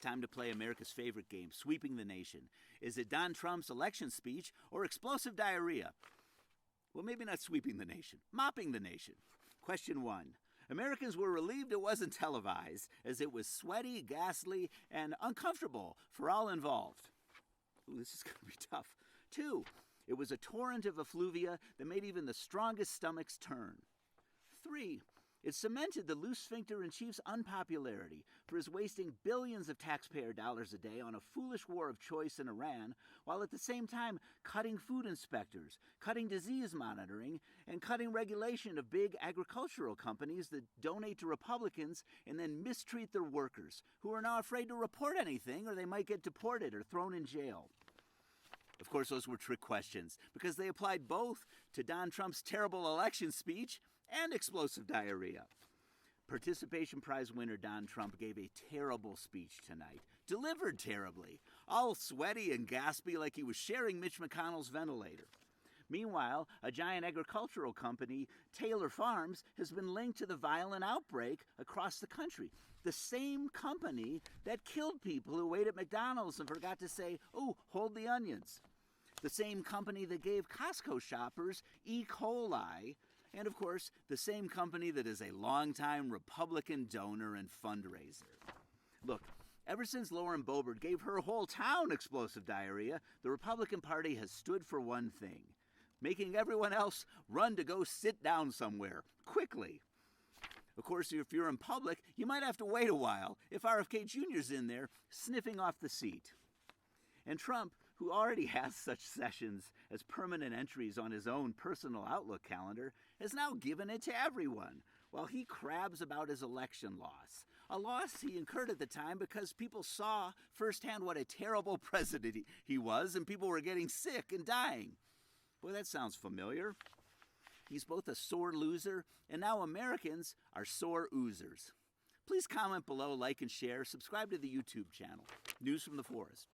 Time to play America's favorite game, Sweeping the Nation. Is it Don Trump's election speech or explosive diarrhea? Well, maybe not sweeping the nation, mopping the nation. Question 1. Americans were relieved it wasn't televised, as it was sweaty, ghastly, and uncomfortable for all involved. Ooh, this is going to be tough. 2. It was a torrent of effluvia that made even the strongest stomachs turn. 3. It cemented the loose sphincter in chief's unpopularity for his wasting billions of taxpayer dollars a day on a foolish war of choice in Iran, while at the same time cutting food inspectors, cutting disease monitoring, and cutting regulation of big agricultural companies that donate to Republicans and then mistreat their workers, who are now afraid to report anything or they might get deported or thrown in jail. Of course, those were trick questions, because they applied both to Don Trump's terrible election speech and explosive diarrhea. Participation Prize winner Don Trump gave a terrible speech tonight, delivered terribly, all sweaty and gaspy like he was sharing Mitch McConnell's ventilator. Meanwhile, a giant agricultural company, Taylor Farms, has been linked to the violent outbreak across the country. The same company that killed people who ate at McDonald's and forgot to say, "Oh, hold the onions." The same company that gave Costco shoppers E. coli, and of course, the same company that is a longtime Republican donor and fundraiser. Look, ever since Lauren Boebert gave her whole town explosive diarrhea, the Republican Party has stood for one thing: making everyone else run to go sit down somewhere, quickly. Of course, if you're in public, you might have to wait a while if RFK Jr.'s in there sniffing off the seat. And Trump, who already has such sessions as permanent entries on his own personal Outlook calendar, has now given it to everyone, while he crabs about his election loss. A loss he incurred at the time because people saw firsthand what a terrible president he was, and people were getting sick and dying. Boy, that sounds familiar. He's both a sore loser, and now Americans are sore oozers. Please comment below, like and share, subscribe to the YouTube channel. News from the Forest.